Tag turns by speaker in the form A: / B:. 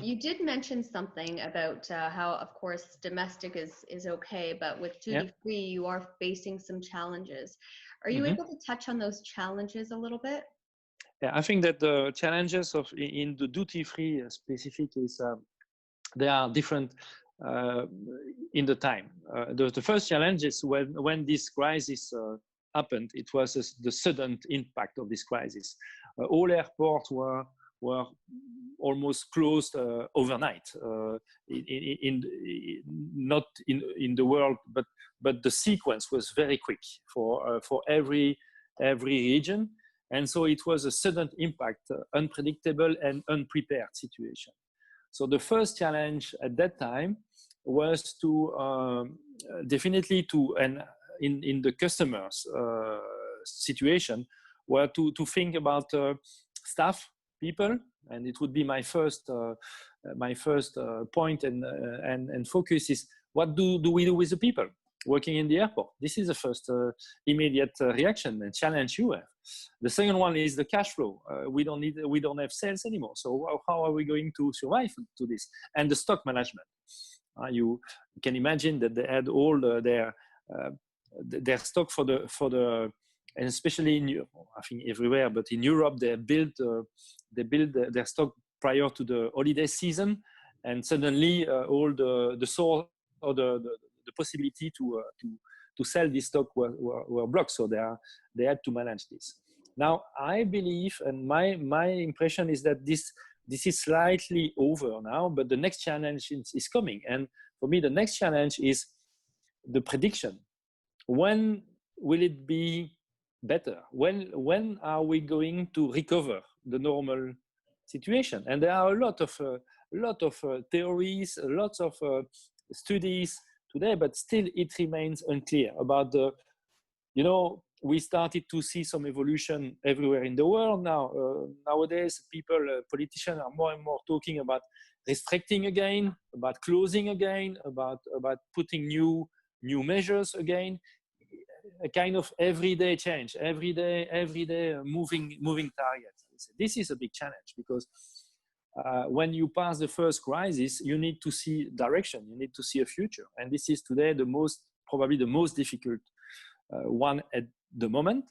A: You did mention something about how, of course, domestic is okay, but with duty free, you are facing some challenges. Are you able to touch on those challenges a little bit?
B: Yeah, I think that the challenges of in the duty free specific is they are different in the time. The first challenge is when this crisis happened. It was the sudden impact of this crisis. All airports were almost closed overnight. Not in the world, but the sequence was very quick for every region, and so it was a sudden impact, unpredictable and unprepared situation. So the first challenge at that time was to definitely to, and in the customers situation, were to think about staff, people, and it would be my first point and focus is what do we do with the people working in the airport? This is the first immediate reaction and challenge you have. The second one is the cash flow. We don't have sales anymore. So how are we going to survive to this? And the stock management. You can imagine that they had all their stock for the and especially in Europe, I think everywhere, but in Europe they build their stock prior to the holiday season, and suddenly all the source or the possibility to sell this stock were blocked. So they had to manage this. Now I believe, and my impression is that this is slightly over now, but the next challenge is coming. And for me, the next challenge is the prediction. When will it be better? When are we going to recover the normal situation? And there are a lot of theories, lots of studies today, but still it remains unclear about the, we started to see some evolution everywhere in the world now. Nowadays, politicians are more and more talking about restricting again, about closing again, about putting new measures again. A kind of everyday change, everyday moving target. This is a big challenge because when you pass the first crisis, you need to see direction, you need to see a future, and this is today probably the most difficult one at the moment.